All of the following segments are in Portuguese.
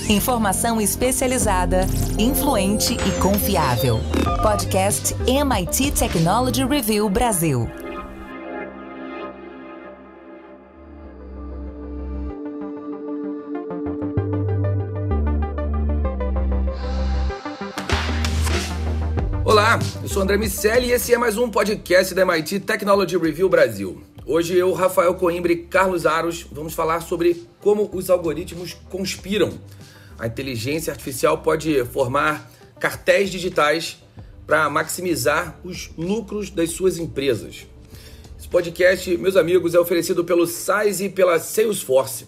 Informação especializada, influente e confiável. Podcast MIT Technology Review Brasil. Olá, eu sou André Miceli e esse é mais um podcast da MIT Technology Review Brasil. Hoje eu, Rafael Coimbra e Carlos Aros vamos falar sobre como os algoritmos conspiram. A inteligência artificial pode formar cartéis digitais para maximizar os lucros das suas empresas. Esse podcast, meus amigos, é oferecido pelo Sais e pela Salesforce.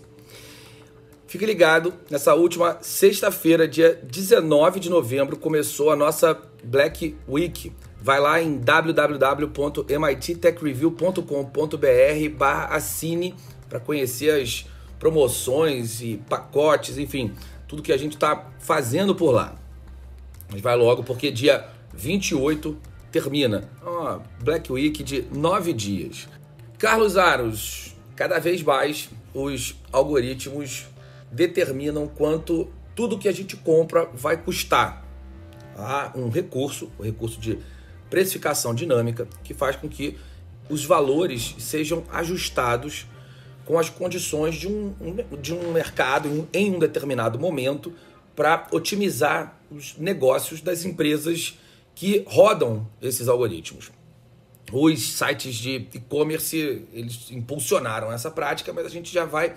Fique ligado, nessa última sexta-feira, dia 19 de novembro, começou a nossa Black Week. Vai lá em www.mittechreview.com.br/assine para conhecer as promoções e pacotes, enfim, tudo que a gente está fazendo por lá. Mas vai logo, porque dia 28 termina uma Black Week de 9 dias. Carlos Aros, cada vez mais os algoritmos determinam quanto tudo que a gente compra vai custar. Há um recurso, o recurso de precificação dinâmica, que faz com que os valores sejam ajustados com as condições de um mercado em um determinado momento para otimizar os negócios das empresas que rodam esses algoritmos. Os sites de e-commerce, eles impulsionaram essa prática, mas a gente já vai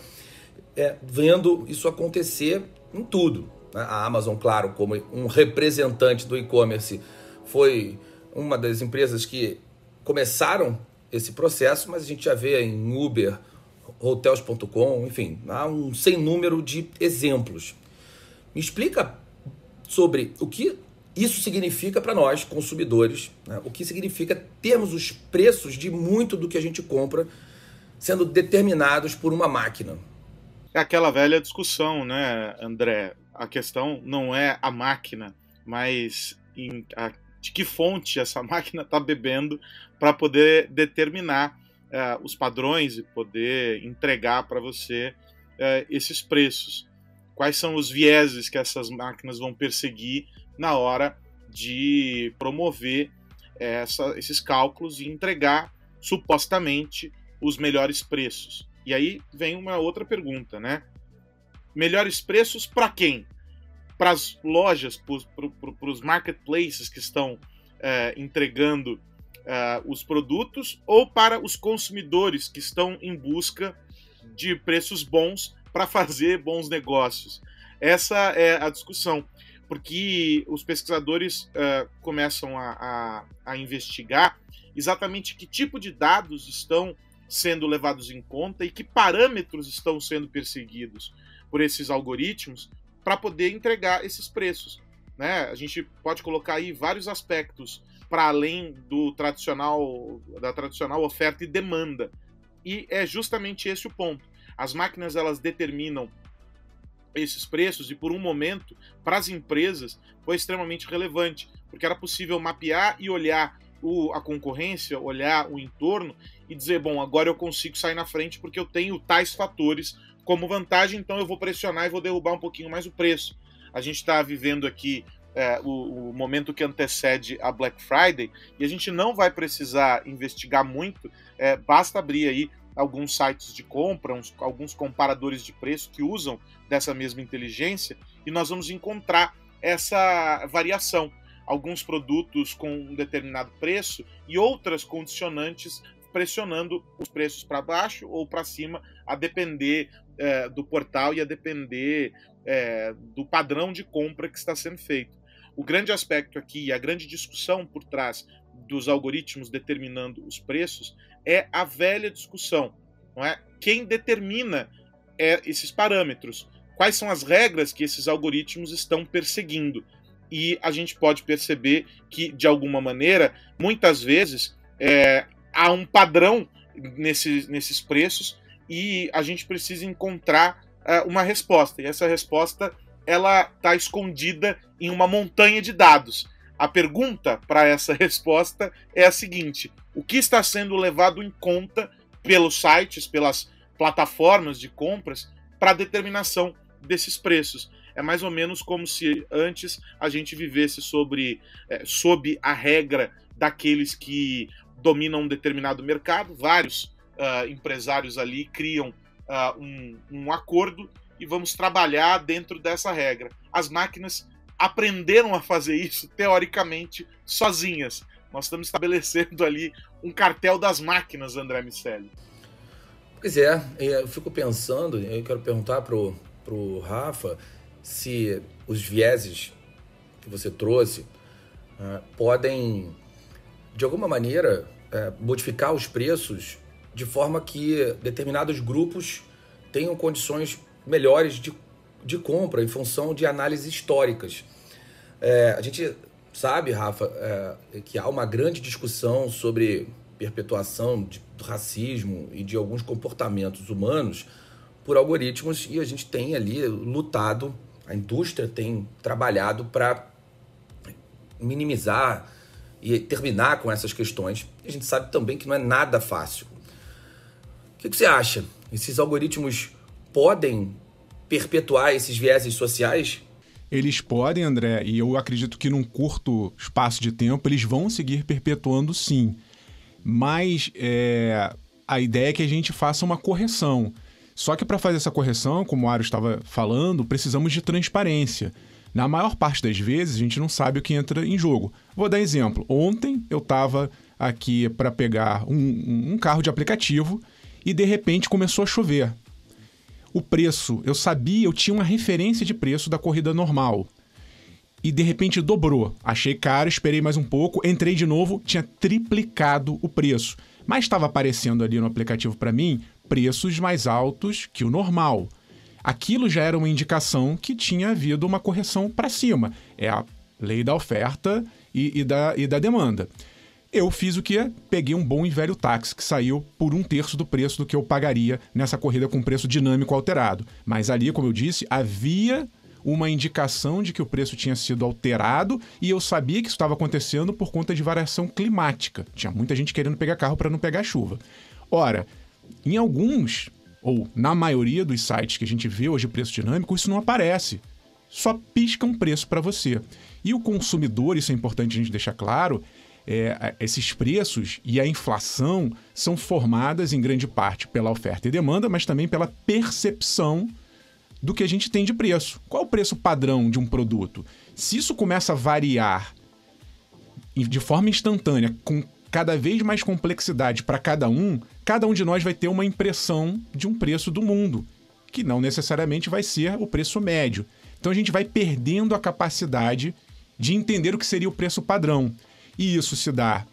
vendo isso acontecer em tudo. A Amazon, claro, como um representante do e-commerce, foi uma das empresas que começaram esse processo, mas a gente já vê em Uber, Hotels.com, enfim, há um sem número de exemplos. Me explica sobre o que isso significa para nós, consumidores, né? O que significa termos os preços de muito do que a gente compra sendo determinados por uma máquina. É aquela velha discussão, né, André? A questão não é a máquina, mas de que fonte essa máquina está bebendo para poder determinar os padrões e poder entregar para você esses preços. Quais são os vieses que essas máquinas vão perseguir na hora de promover esses cálculos e entregar, supostamente, os melhores preços. E aí vem uma outra pergunta, né? Melhores preços para quem? Para as lojas, para os marketplaces que estão entregando os produtos, ou para os consumidores que estão em busca de preços bons para fazer bons negócios? Essa é a discussão, porque os pesquisadores começam a investigar exatamente que tipo de dados estão sendo levados em conta e que parâmetros estão sendo perseguidos por esses algoritmos para poder entregar esses preços, né? A gente pode colocar aí vários aspectos para além da tradicional oferta e demanda. E é justamente esse o ponto. As máquinas, elas determinam esses preços e por um momento, para as empresas, foi extremamente relevante, porque era possível mapear e olhar a concorrência, olhar o entorno e dizer, bom, agora eu consigo sair na frente porque eu tenho tais fatores como vantagem, então eu vou pressionar e vou derrubar um pouquinho mais o preço. A gente está vivendo aqui o momento que antecede a Black Friday e a gente não vai precisar investigar muito, basta abrir aí alguns sites de compra, alguns comparadores de preço que usam dessa mesma inteligência e nós vamos encontrar essa variação. Alguns produtos com um determinado preço e outras condicionantes pressionando os preços para baixo ou para cima, a depender do portal e a depender do padrão de compra que está sendo feito. O grande aspecto aqui e a grande discussão por trás dos algoritmos determinando os preços é a velha discussão, não é? Quem determina esses parâmetros? Quais são as regras que esses algoritmos estão perseguindo? E a gente pode perceber que, de alguma maneira, muitas vezes há um padrão nesses preços e a gente precisa encontrar uma resposta. E essa resposta ela está escondida em uma montanha de dados. A pergunta para essa resposta é a seguinte: o que está sendo levado em conta pelos sites, pelas plataformas de compras para a determinação desses preços? É mais ou menos como se antes a gente vivesse sob a regra daqueles que dominam um determinado mercado. Vários empresários ali criam um acordo e vamos trabalhar dentro dessa regra. As máquinas aprenderam a fazer isso, teoricamente, sozinhas. Nós estamos estabelecendo ali um cartel das máquinas, André Miceli. Pois é, eu fico pensando, eu quero perguntar pro Rafa se os vieses que você trouxe podem, de alguma maneira, modificar os preços de forma que determinados grupos tenham condições melhores de compra em função de análises históricas. A gente sabe, Rafa, que há uma grande discussão sobre perpetuação do racismo e de alguns comportamentos humanos por algoritmos, e a gente tem ali lutado, a indústria tem trabalhado para minimizar e terminar com essas questões. A gente sabe também que não é nada fácil. O que você acha? Esses algoritmos podem perpetuar esses vieses sociais? Eles podem, André, e eu acredito que num curto espaço de tempo eles vão seguir perpetuando, sim. Mas a ideia é que a gente faça uma correção. Só que para fazer essa correção, como o Aros estava falando, precisamos de transparência. Na maior parte das vezes, a gente não sabe o que entra em jogo. Vou dar exemplo. Ontem eu estava aqui para pegar um carro de aplicativo e, de repente, começou a chover. O preço, eu tinha uma referência de preço da corrida normal. E, de repente, dobrou. Achei caro, esperei mais um pouco, entrei de novo, tinha triplicado o preço. Mas estava aparecendo ali no aplicativo para mim preços mais altos que o normal. Aquilo já era uma indicação que tinha havido uma correção para cima. É a lei da oferta e da demanda. Eu fiz o quê? Peguei um bom e velho táxi que saiu por 1/3 do preço do que eu pagaria nessa corrida com preço dinâmico alterado. Mas ali, como eu disse, havia uma indicação de que o preço tinha sido alterado e eu sabia que isso estava acontecendo por conta de variação climática. Tinha muita gente querendo pegar carro para não pegar chuva. Ora, em alguns, ou na maioria dos sites que a gente vê hoje preço dinâmico, isso não aparece. Só pisca um preço para você. E o consumidor, isso é importante a gente deixar claro, esses preços e a inflação são formadas em grande parte pela oferta e demanda, mas também pela percepção do que a gente tem de preço. Qual é o preço padrão de um produto? Se isso começa a variar de forma instantânea, com cada vez mais complexidade para cada um de nós vai ter uma impressão de um preço do mundo, que não necessariamente vai ser o preço médio. Então a gente vai perdendo a capacidade de entender o que seria o preço padrão. E isso se dá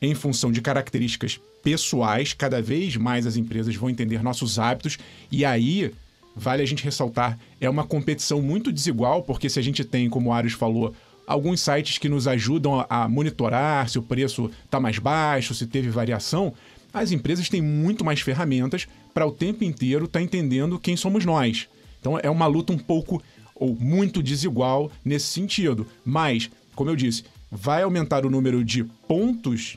em função de características pessoais, cada vez mais as empresas vão entender nossos hábitos, e aí, vale a gente ressaltar, é uma competição muito desigual, porque se a gente tem, como o Aros falou, alguns sites que nos ajudam a monitorar se o preço está mais baixo, se teve variação, as empresas têm muito mais ferramentas para o tempo inteiro estar entendendo quem somos nós. Então é uma luta um pouco ou muito desigual nesse sentido. Mas, como eu disse, vai aumentar o número de pontos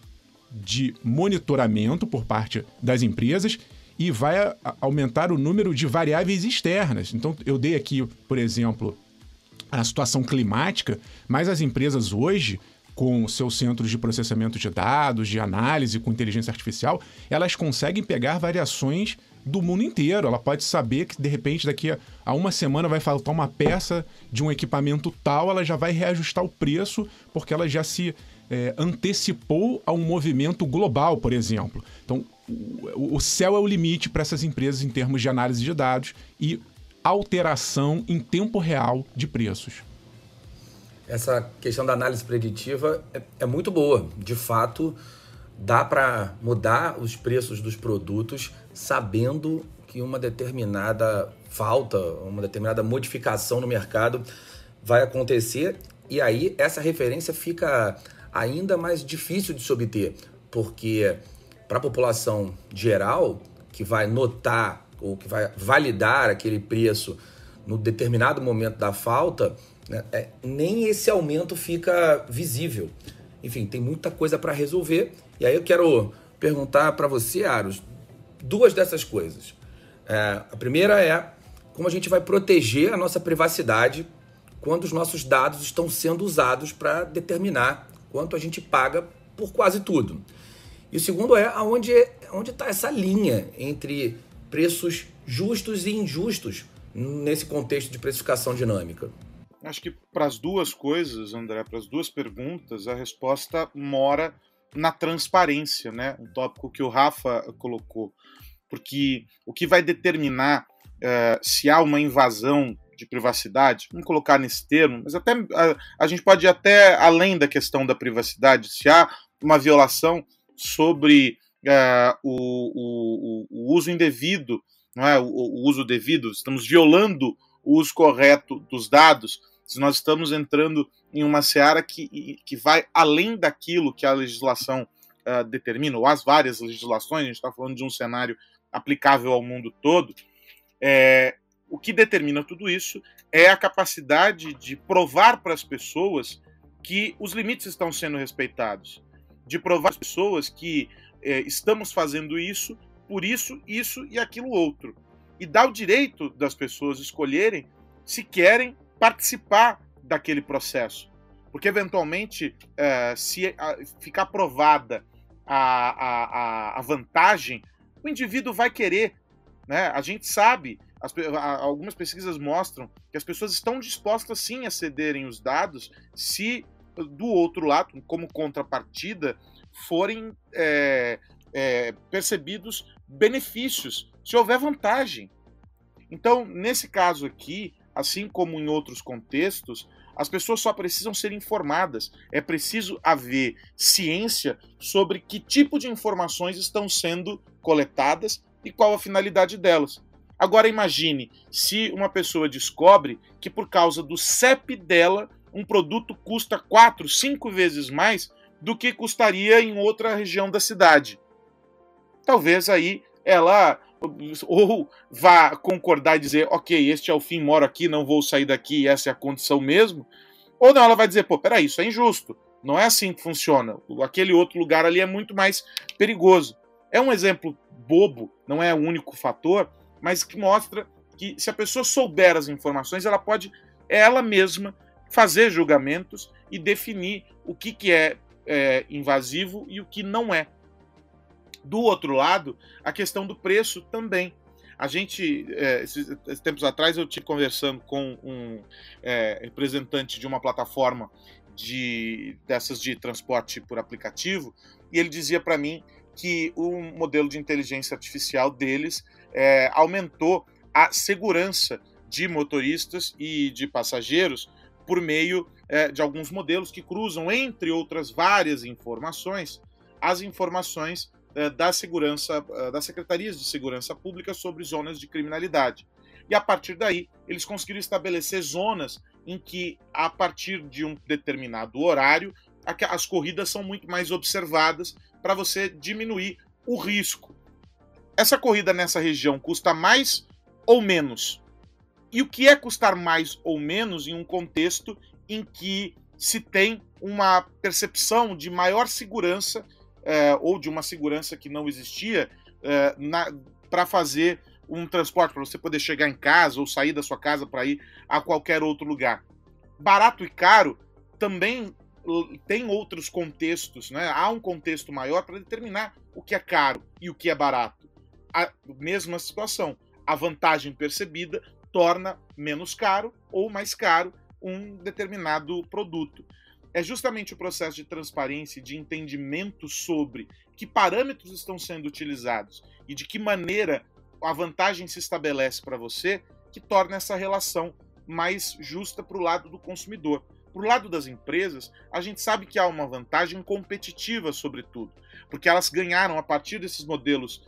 de monitoramento por parte das empresas e vai aumentar o número de variáveis externas. Então eu dei aqui, por exemplo, a situação climática, mas as empresas hoje, com seus centros de processamento de dados, de análise com inteligência artificial, elas conseguem pegar variações do mundo inteiro. Ela pode saber que, de repente, daqui a uma semana vai faltar uma peça de um equipamento tal, ela já vai reajustar o preço, porque ela já se antecipou a um movimento global, por exemplo. Então, o céu é o limite para essas empresas em termos de análise de dados e alteração em tempo real de preços. Essa questão da análise preditiva é muito boa. De fato, dá para mudar os preços dos produtos sabendo que uma determinada falta, uma determinada modificação no mercado vai acontecer, e aí essa referência fica ainda mais difícil de se obter, porque para a população geral, que vai notar ou que vai validar aquele preço no determinado momento da falta, né, nem esse aumento fica visível. Enfim, tem muita coisa para resolver. E aí eu quero perguntar para você, Aros, duas dessas coisas. A primeira é como a gente vai proteger a nossa privacidade quando os nossos dados estão sendo usados para determinar quanto a gente paga por quase tudo. E o segundo é onde está essa linha entre preços justos e injustos nesse contexto de precificação dinâmica. Acho que para as duas coisas, André, para as duas perguntas, a resposta mora na transparência, né? Um tópico que o Rafa colocou. Porque o que vai determinar se há uma invasão de privacidade, vamos colocar nesse termo, mas até a gente pode ir até além da questão da privacidade, se há uma violação sobre o uso indevido, não é? O uso devido, estamos violando o uso correto dos dados, se nós estamos entrando em uma seara que vai além daquilo que a legislação determina, ou as várias legislações, a gente está falando de um cenário aplicável ao mundo todo, o que determina tudo isso é a capacidade de provar para as pessoas que os limites estão sendo respeitados, de provar às pessoas que estamos fazendo isso, por isso, isso e aquilo outro. E dar o direito das pessoas escolherem se querem participar daquele processo. Porque, eventualmente, se ficar provada a vantagem, o indivíduo vai querer. Né? A gente sabe, algumas pesquisas mostram que as pessoas estão dispostas, sim, a cederem os dados se, do outro lado, como contrapartida, forem percebidos benefícios, se houver vantagem. Então, nesse caso aqui, assim como em outros contextos, as pessoas só precisam ser informadas. É preciso haver ciência sobre que tipo de informações estão sendo coletadas e qual a finalidade delas. Agora imagine se uma pessoa descobre que por causa do CEP dela, um produto custa 4, 5 vezes mais do que custaria em outra região da cidade. Talvez aí ela ou vá concordar e dizer, ok, este é o fim, moro aqui, não vou sair daqui, essa é a condição mesmo, ou não, ela vai dizer, pô, peraí, isso é injusto, não é assim que funciona, aquele outro lugar ali é muito mais perigoso. É um exemplo bobo, não é o único fator, mas que mostra que se a pessoa souber as informações, ela pode, ela mesma, fazer julgamentos e definir o que é invasivo e o que não é. Do outro lado, a questão do preço também. A gente, esses tempos atrás, eu estive conversando com um representante de uma plataforma dessas de transporte por aplicativo, e ele dizia para mim que o modelo de inteligência artificial deles aumentou a segurança de motoristas e de passageiros por meio de alguns modelos que cruzam, entre outras várias informações, as informações da segurança, das secretarias de segurança pública sobre zonas de criminalidade. E a partir daí, eles conseguiram estabelecer zonas em que, a partir de um determinado horário, as corridas são muito mais observadas para você diminuir o risco. Essa corrida nessa região custa mais ou menos? E o que é custar mais ou menos em um contexto em que se tem uma percepção de maior segurança ou de uma segurança que não existia para fazer um transporte, para você poder chegar em casa ou sair da sua casa para ir a qualquer outro lugar. Barato e caro também tem outros contextos, né? Há um contexto maior para determinar o que é caro e o que é barato. A mesma situação, a vantagem percebida torna menos caro ou mais caro um determinado produto. É justamente o processo de transparência e de entendimento sobre que parâmetros estão sendo utilizados e de que maneira a vantagem se estabelece para você que torna essa relação mais justa para o lado do consumidor. Para o lado das empresas, a gente sabe que há uma vantagem competitiva, sobretudo, porque elas ganharam, a partir desses modelos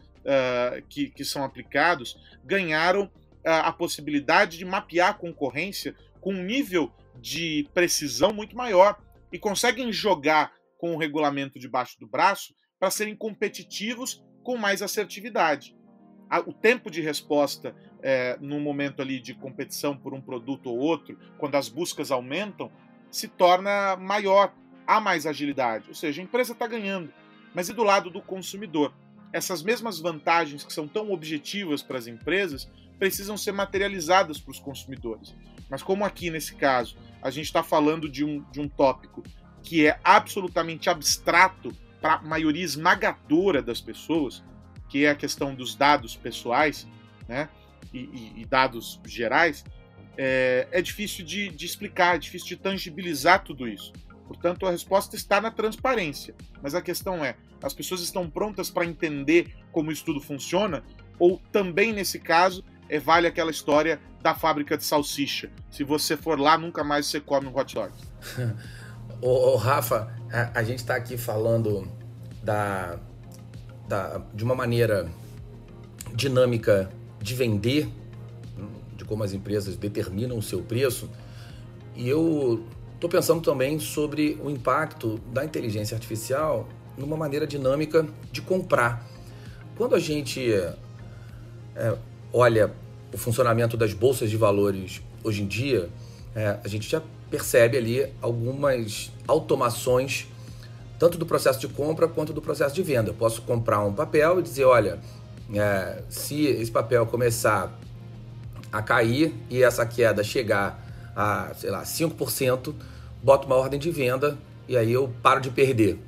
que são aplicados, ganharam a possibilidade de mapear a concorrência com um nível de precisão muito maior e conseguem jogar com o regulamento debaixo do braço para serem competitivos com mais assertividade. O tempo de resposta no momento ali de competição por um produto ou outro, quando as buscas aumentam, se torna maior, há mais agilidade, ou seja, a empresa está ganhando. Mas e do lado do consumidor? Essas mesmas vantagens que são tão objetivas para as empresas precisam ser materializadas para os consumidores. Mas como aqui, nesse caso, a gente está falando de um tópico que é absolutamente abstrato para a maioria esmagadora das pessoas, que é a questão dos dados pessoais, né, e dados gerais, é difícil de explicar, é difícil de tangibilizar tudo isso. Portanto, a resposta está na transparência. Mas a questão é, as pessoas estão prontas para entender como isso tudo funciona? Ou também, nesse caso, vale aquela história da fábrica de salsicha? Se você for lá, nunca mais você come um hot dog. Ô, Rafa, a gente está aqui falando de uma maneira dinâmica de vender, de como as empresas determinam o seu preço, e eu estou pensando também sobre o impacto da inteligência artificial numa maneira dinâmica de comprar. Quando a gente olha o funcionamento das bolsas de valores hoje em dia, a gente já percebe ali algumas automações, tanto do processo de compra quanto do processo de venda. Eu posso comprar um papel e dizer, olha, se esse papel começar a cair e essa queda chegar a, 5%, boto uma ordem de venda e aí eu paro de perder.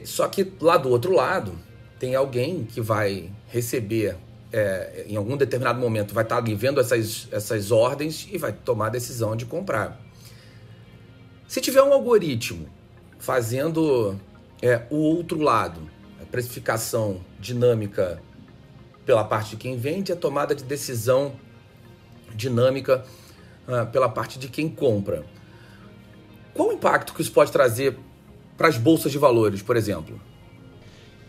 Só que lá do outro lado, tem alguém que vai receber, em algum determinado momento, vai estar ali vendo essas ordens e vai tomar a decisão de comprar. Se tiver um algoritmo fazendo o outro lado, a precificação dinâmica pela parte de quem vende, a tomada de decisão dinâmica pela parte de quem compra, qual o impacto que isso pode trazer para as bolsas de valores, por exemplo?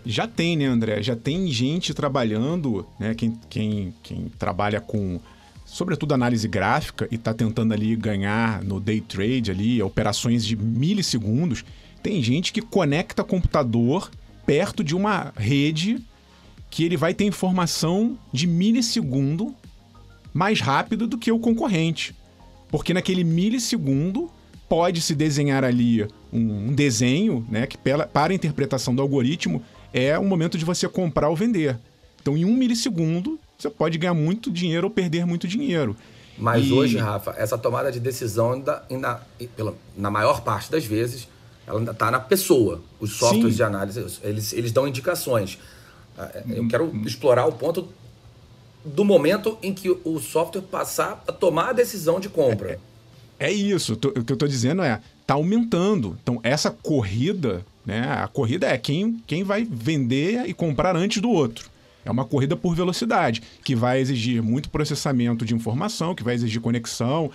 Já tem, né, André? Já tem gente trabalhando, né? Quem trabalha com, sobretudo, análise gráfica e está tentando ali ganhar no day trade, ali, operações de milissegundos. Tem gente que conecta computador perto de uma rede que ele vai ter informação de milissegundo mais rápido do que o concorrente. Porque naquele milissegundo pode-se desenhar ali um desenho, né, que para a interpretação do algoritmo é o momento de você comprar ou vender. Então, em 1 milissegundo, você pode ganhar muito dinheiro ou perder muito dinheiro. Mas hoje, Rafa, essa tomada de decisão, na maior parte das vezes, ela ainda está na pessoa. Os softwares de análise, eles dão indicações. Eu quero explorar o ponto do momento em que o software passar a tomar a decisão de compra. É isso. O que eu estou dizendo está aumentando. Então, essa corrida, né? A corrida é quem vai vender e comprar antes do outro. É uma corrida por velocidade, que vai exigir muito processamento de informação, que vai exigir conexão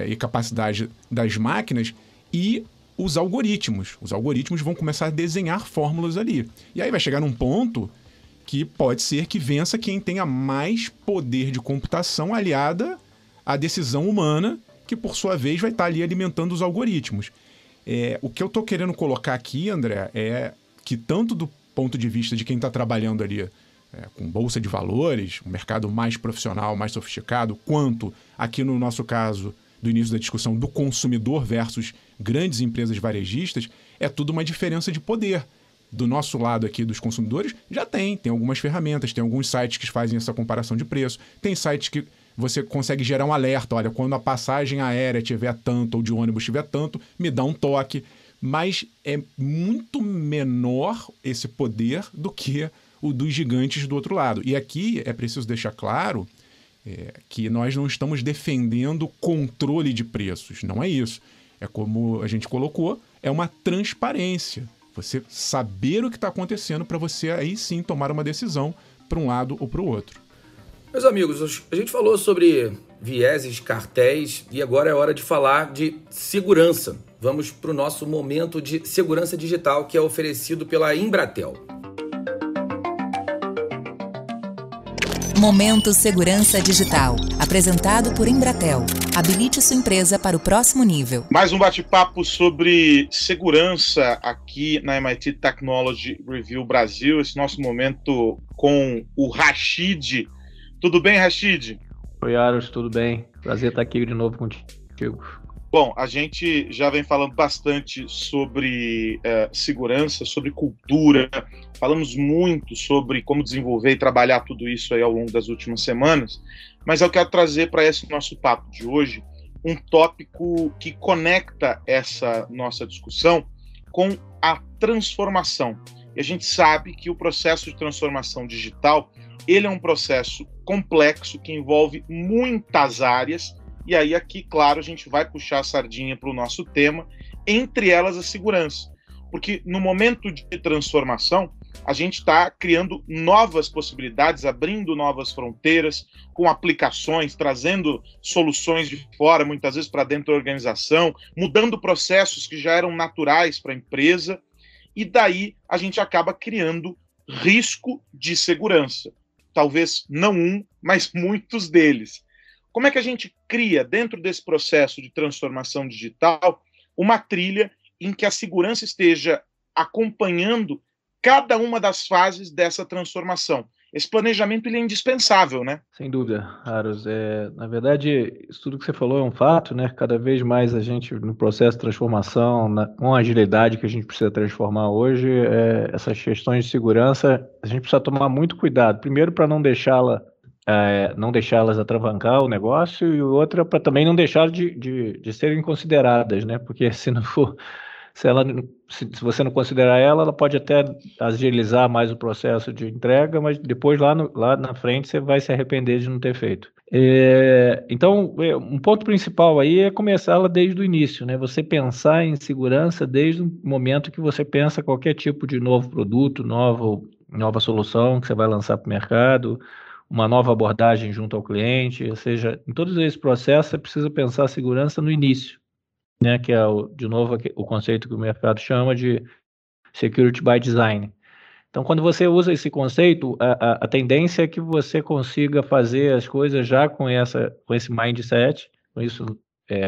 e capacidade das máquinas e os algoritmos. Os algoritmos vão começar a desenhar fórmulas ali. E aí vai chegar num ponto que pode ser que vença quem tenha mais poder de computação aliada à decisão humana, que por sua vez vai estar ali alimentando os algoritmos. O que eu estou querendo colocar aqui, André, é que tanto do ponto de vista de quem está trabalhando ali com bolsa de valores, um mercado mais profissional, mais sofisticado, quanto aqui no nosso caso do início da discussão do consumidor versus grandes empresas varejistas, é tudo uma diferença de poder. Do nosso lado aqui dos consumidores, já tem algumas ferramentas, tem alguns sites que fazem essa comparação de preço, tem sites que você consegue gerar um alerta, olha, quando a passagem aérea tiver tanto ou de ônibus tiver tanto, me dá um toque, mas é muito menor esse poder do que o dos gigantes do outro lado. E aqui é preciso deixar claro que nós não estamos defendendo controle de preços, não é isso. É como a gente colocou, é uma transparência. Você saber o que está acontecendo para você aí sim tomar uma decisão para um lado ou para o outro. Meus amigos, a gente falou sobre vieses, cartéis e agora é hora de falar de segurança. Vamos para o nosso momento de segurança digital que é oferecido pela Embratel. Momento Segurança Digital, apresentado por Embratel. Habilite sua empresa para o próximo nível. Mais um bate-papo sobre segurança aqui na MIT Technology Review Brasil. Esse nosso momento com o Rashid. Tudo bem, Rashid? Oi, Aros, tudo bem? Prazer estar aqui de novo contigo. Bom, a gente já vem falando bastante sobre segurança, sobre cultura, falamos muito sobre como desenvolver e trabalhar tudo isso aí ao longo das últimas semanas, mas eu quero trazer para esse nosso papo de hoje um tópico que conecta essa nossa discussão com a transformação. E a gente sabe que o processo de transformação digital, ele é um processo complexo que envolve muitas áreas. E aí aqui, claro, a gente vai puxar a sardinha para o nosso tema, entre elas a segurança. Porque no momento de transformação, a gente está criando novas possibilidades, abrindo novas fronteiras, com aplicações, trazendo soluções de fora, muitas vezes para dentro da organização, mudando processos que já eram naturais para a empresa, e daí a gente acaba criando risco de segurança. Talvez não um, mas muitos deles. Como é que a gente cria, dentro desse processo de transformação digital, uma trilha em que a segurança esteja acompanhando cada uma das fases dessa transformação? Esse planejamento ele é indispensável, né? Sem dúvida, Aros. Na verdade, isso tudo que você falou é um fato, né? Cada vez mais a gente, no processo de transformação, com a agilidade que a gente precisa transformar hoje, essas questões de segurança, a gente precisa tomar muito cuidado. Primeiro, para não deixá-las atravancar o negócio, e outra para também não deixar de serem consideradas, né? Porque se não for, se você não considerar ela pode até agilizar mais o processo de entrega, mas depois lá na frente você vai se arrepender de não ter feito. Então, um ponto principal aí é começá-la desde o início, né? Você pensar em segurança desde o momento que você pensa qualquer tipo de novo produto, nova solução que você vai lançar para o mercado, uma nova abordagem junto ao cliente, ou seja, em todos esses processos você precisa pensar a segurança no início, né, que é, de novo, o conceito que o mercado chama de Security by Design. Então, quando você usa esse conceito, a tendência é que você consiga fazer as coisas já com esse mindset, com isso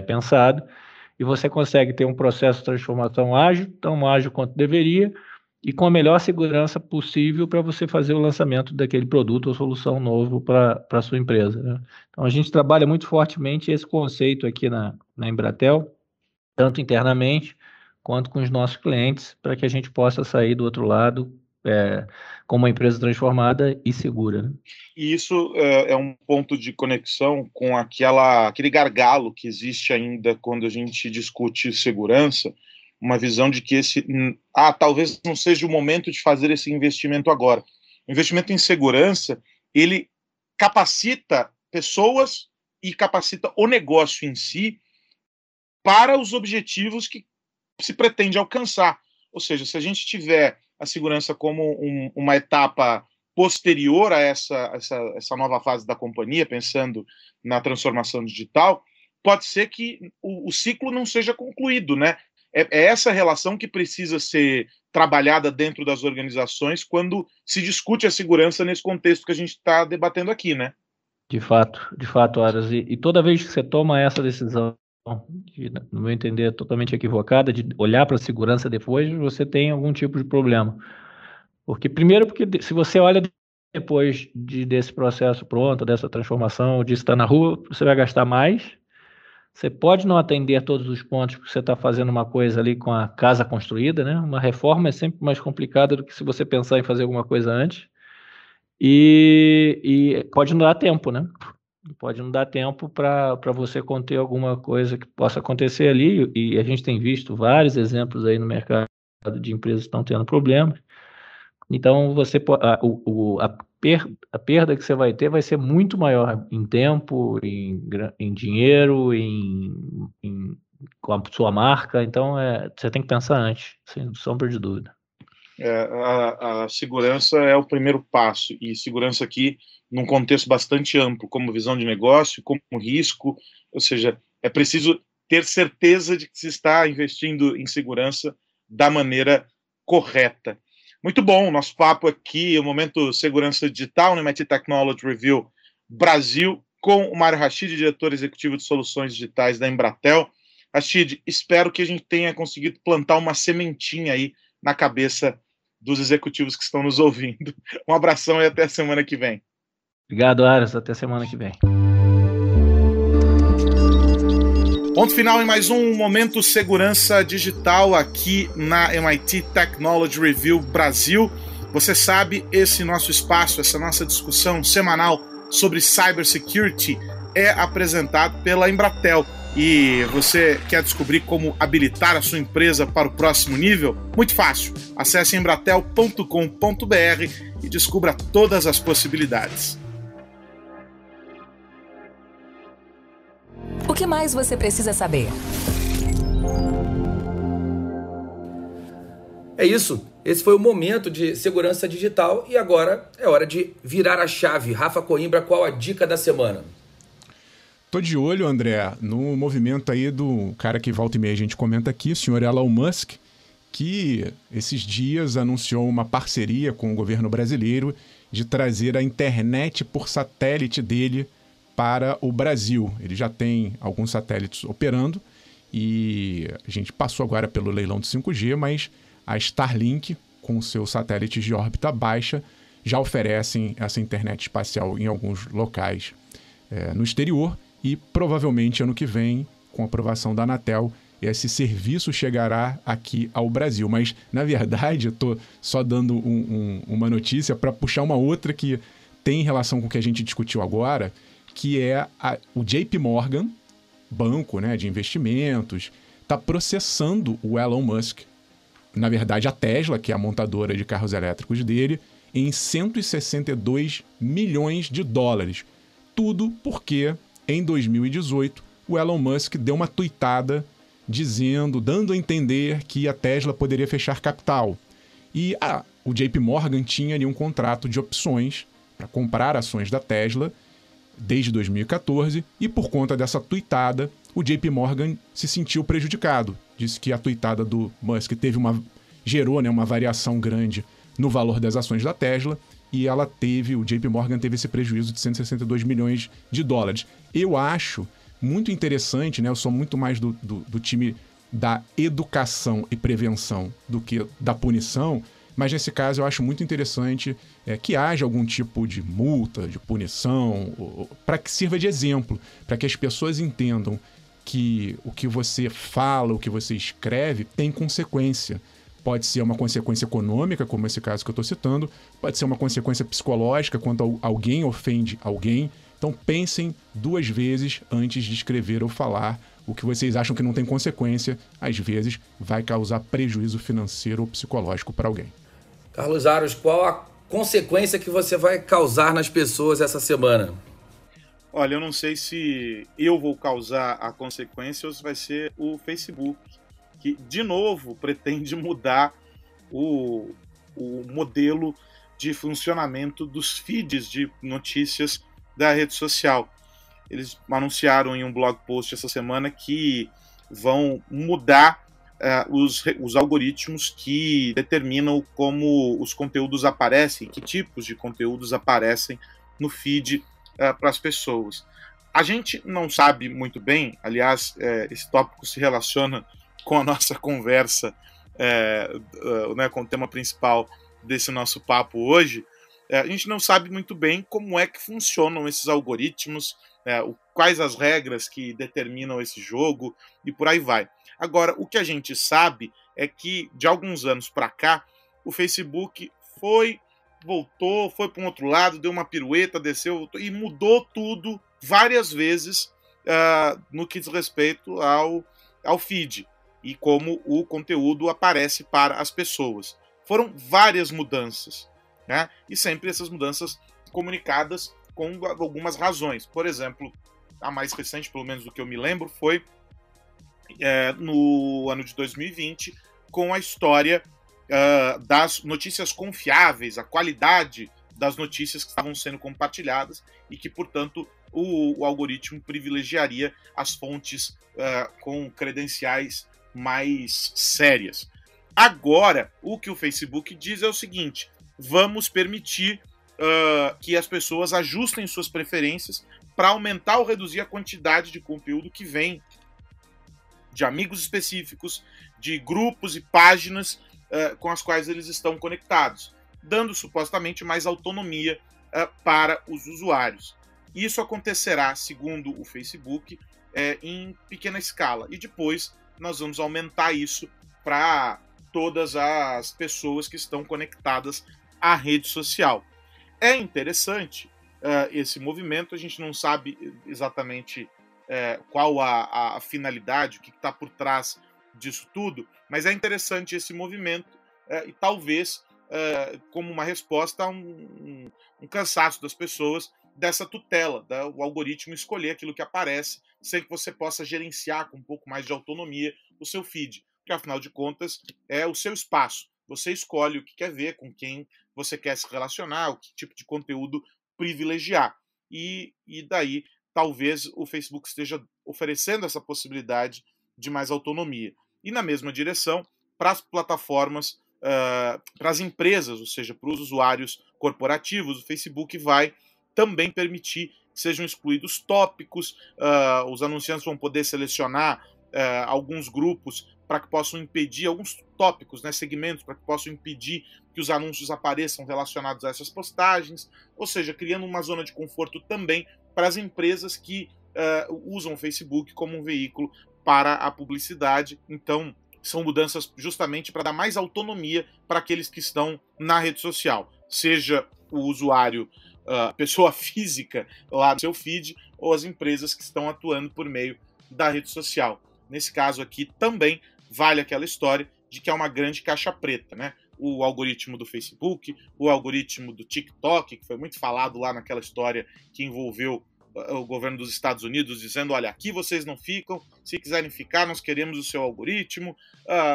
pensado, e você consegue ter um processo de transformação ágil, tão ágil quanto deveria, e com a melhor segurança possível para você fazer o lançamento daquele produto ou solução novo para a sua empresa, né? Então, a gente trabalha muito fortemente esse conceito aqui na Embratel, tanto internamente quanto com os nossos clientes, para que a gente possa sair do outro lado com uma empresa transformada e segura, né? E isso é um ponto de conexão com aquele gargalo que existe ainda quando a gente discute segurança, uma visão de que talvez não seja o momento de fazer esse investimento agora. O investimento em segurança, ele capacita pessoas e capacita o negócio em si para os objetivos que se pretende alcançar. Ou seja, se a gente tiver a segurança como uma etapa posterior a essa nova fase da companhia, pensando na transformação digital, pode ser que o ciclo não seja concluído, né? É essa relação que precisa ser trabalhada dentro das organizações quando se discute a segurança nesse contexto que a gente está debatendo aqui, né? De fato, Aras. E toda vez que você toma essa decisão, que, no meu entender, é totalmente equivocada, de olhar para a segurança depois, você tem algum tipo de problema. Porque se você olha depois desse processo pronto, dessa transformação, de estar na rua, você vai gastar mais. Você pode não atender todos os pontos, porque você está fazendo uma coisa ali com a casa construída, né? Uma reforma é sempre mais complicada do que se você pensar em fazer alguma coisa antes. E pode não dar tempo, né? Pode não dar tempo para você conter alguma coisa que possa acontecer ali. E a gente tem visto vários exemplos aí no mercado de empresas que estão tendo problemas. Então, a perda que você vai ter vai ser muito maior em tempo, em dinheiro, com a sua marca. Então, você tem que pensar antes, sem sombra de dúvida. A segurança é o primeiro passo, e segurança aqui num contexto bastante amplo, como visão de negócio, como risco, ou seja, é preciso ter certeza de que se está investindo em segurança da maneira correta. Muito bom, nosso papo aqui, o momento segurança digital, no MIT Technology Review Brasil, com o Mário Rachid, diretor executivo de soluções digitais da Embratel. Rachid, espero que a gente tenha conseguido plantar uma sementinha aí na cabeça dos executivos que estão nos ouvindo. Um abração e até a semana que vem. Obrigado, Aras. Até semana que vem. Ponto final em mais um Momento Segurança Digital aqui na MIT Technology Review Brasil. Você sabe, esse nosso espaço, essa nossa discussão semanal sobre cybersecurity é apresentado pela Embratel. E você quer descobrir como habilitar a sua empresa para o próximo nível? Muito fácil. Acesse embratel.com.br e descubra todas as possibilidades. O que mais você precisa saber? É isso. Esse foi o momento de segurança digital e agora é hora de virar a chave. Rafa Coimbra, qual a dica da semana? Tô de olho, André, no movimento aí do cara que volta e meia a gente comenta aqui, o senhor Elon Musk, que esses dias anunciou uma parceria com o governo brasileiro de trazer a internet por satélite dele para o Brasil. Ele já tem alguns satélites operando e a gente passou agora pelo leilão do 5G, mas a Starlink, com seus satélites de órbita baixa, já oferecem essa internet espacial em alguns locais no exterior e provavelmente ano que vem, com a aprovação da Anatel, esse serviço chegará aqui ao Brasil. Mas, na verdade, eu estou só dando uma notícia para puxar uma outra que tem relação com o que a gente discutiu agora, que é o JP Morgan, banco, né, de investimentos, está processando o Elon Musk, na verdade a Tesla, que é a montadora de carros elétricos dele, em 162 milhões de dólares. Tudo porque, em 2018, o Elon Musk deu uma tuitada dando a entender que a Tesla poderia fechar capital. E o JP Morgan tinha ali um contrato de opções para comprar ações da Tesla desde 2014 e por conta dessa tuitada, o JP Morgan se sentiu prejudicado. Disse que a tuitada do Musk gerou uma variação grande no valor das ações da Tesla e o JP Morgan teve esse prejuízo de 162 milhões de dólares. Eu acho muito interessante, né? Eu sou muito mais do time da educação e prevenção do que da punição, mas nesse caso eu acho muito interessante que haja algum tipo de multa, de punição, para que sirva de exemplo, para que as pessoas entendam que o que você fala, o que você escreve tem consequência. Pode ser uma consequência econômica, como esse caso que eu estou citando, pode ser uma consequência psicológica quando alguém ofende alguém. Então pensem 2 vezes antes de escrever ou falar. O que vocês acham que não tem consequência, às vezes vai causar prejuízo financeiro ou psicológico para alguém. Carlos Aros, qual a consequência que você vai causar nas pessoas essa semana? Olha, eu não sei se eu vou causar a consequência ou se vai ser o Facebook, que, de novo, pretende mudar o modelo de funcionamento dos feeds de notícias da rede social. Eles anunciaram em um blog post essa semana que vão mudar os algoritmos que determinam como os conteúdos aparecem, que tipos de conteúdos aparecem no feed para as pessoas. A gente não sabe muito bem, aliás, esse tópico se relaciona com a nossa conversa, né, com o tema principal desse nosso papo hoje. A gente não sabe muito bem como é que funcionam esses algoritmos, quais as regras que determinam esse jogo e por aí vai. Agora, o que a gente sabe é que, de alguns anos para cá, o Facebook voltou, foi para um outro lado, deu uma pirueta, desceu voltou, e mudou tudo várias vezes no que diz respeito ao feed e como o conteúdo aparece para as pessoas. Foram várias mudanças, né? E sempre essas mudanças comunicadas com algumas razões. Por exemplo, a mais recente, pelo menos do que eu me lembro, foi no ano de 2020, com a história das notícias confiáveis, a qualidade das notícias que estavam sendo compartilhadas e que, portanto, o algoritmo privilegiaria as fontes com credenciais mais sérias. Agora, o que o Facebook diz é o seguinte: vamos permitir que as pessoas ajustem suas preferências para aumentar ou reduzir a quantidade de conteúdo que vem de amigos específicos, de grupos e páginas com as quais eles estão conectados, dando supostamente mais autonomia para os usuários. Isso acontecerá, segundo o Facebook, em pequena escala. E depois nós vamos aumentar isso para todas as pessoas que estão conectadas à rede social. É interessante esse movimento, a gente não sabe exatamente qual a finalidade, o que está por trás disso tudo, mas é interessante esse movimento e talvez como uma resposta a um cansaço das pessoas dessa tutela, o algoritmo escolher aquilo que aparece sem que você possa gerenciar com um pouco mais de autonomia o seu feed, porque afinal de contas é o seu espaço, você escolhe o que quer ver, com quem você quer se relacionar, o que tipo de conteúdo privilegiar, e daí talvez o Facebook esteja oferecendo essa possibilidade de mais autonomia. E na mesma direção, para as plataformas, para as empresas, ou seja, para os usuários corporativos, o Facebook vai também permitir que sejam excluídos tópicos, os anunciantes vão poder selecionar alguns grupos para que possam impedir, alguns tópicos, né, segmentos, para que possam impedir que os anúncios apareçam relacionados a essas postagens, ou seja, criando uma zona de conforto também para as empresas que usam o Facebook como um veículo para a publicidade. Então, são mudanças justamente para dar mais autonomia para aqueles que estão na rede social, seja o usuário, pessoa física lá no seu feed, ou as empresas que estão atuando por meio da rede social. Nesse caso aqui também vale aquela história de que é uma grande caixa preta, né? O algoritmo do Facebook, o algoritmo do TikTok, que foi muito falado lá naquela história que envolveu o governo dos Estados Unidos, dizendo, olha, aqui vocês não ficam, se quiserem ficar, nós queremos o seu algoritmo.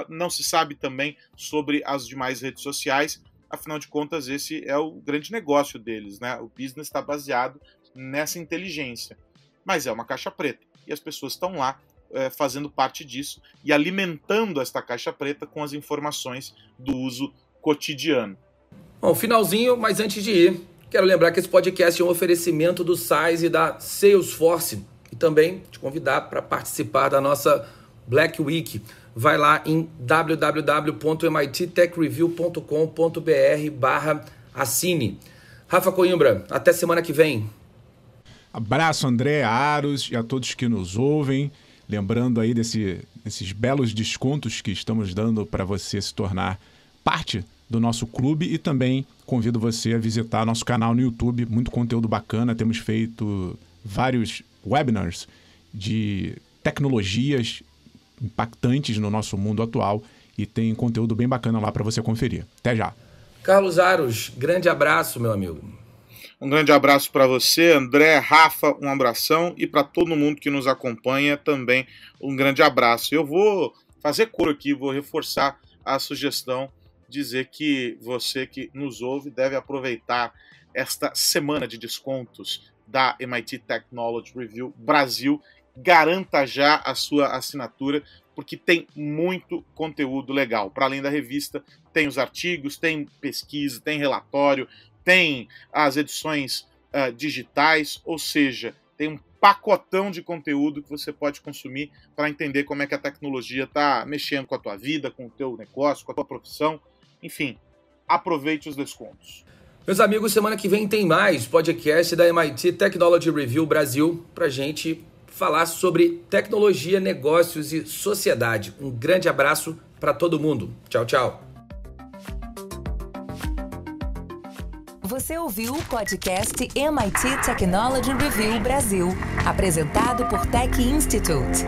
Não se sabe também sobre as demais redes sociais, afinal de contas esse é o grande negócio deles, né? O business está baseado nessa inteligência, mas é uma caixa preta, e as pessoas estão lá fazendo parte disso e alimentando esta caixa preta com as informações do uso cotidiano. Bom, finalzinho, mas antes de ir, quero lembrar que esse podcast é um oferecimento do Size e da Salesforce, e também te convidar para participar da nossa Black Week. Vai lá em www.mittechreview.com.br/assine. Rafa Coimbra, até semana que vem. Abraço, André, Aros e a todos que nos ouvem. Lembrando aí desses belos descontos que estamos dando para você se tornar parte do nosso clube, e também convido você a visitar nosso canal no YouTube, muito conteúdo bacana. Temos feito vários webinars de tecnologias impactantes no nosso mundo atual e tem conteúdo bem bacana lá para você conferir. Até já. Carlos Aros, grande abraço, meu amigo. Um grande abraço para você, André, Rafa, um abração, e para todo mundo que nos acompanha também um grande abraço. Eu vou fazer coro aqui, vou reforçar a sugestão, dizer que você que nos ouve deve aproveitar esta semana de descontos da MIT Technology Review Brasil. Garanta já a sua assinatura, porque tem muito conteúdo legal. Para além da revista, tem os artigos, tem pesquisa, tem relatório, tem as edições digitais, ou seja, tem um pacotão de conteúdo que você pode consumir para entender como é que a tecnologia está mexendo com a tua vida, com o teu negócio, com a tua profissão. Enfim, aproveite os descontos. Meus amigos, semana que vem tem mais podcast da MIT Technology Review Brasil para gente falar sobre tecnologia, negócios e sociedade. Um grande abraço para todo mundo. Tchau, tchau. Você ouviu o podcast MIT Technology Review Brasil, apresentado por Tech Institute.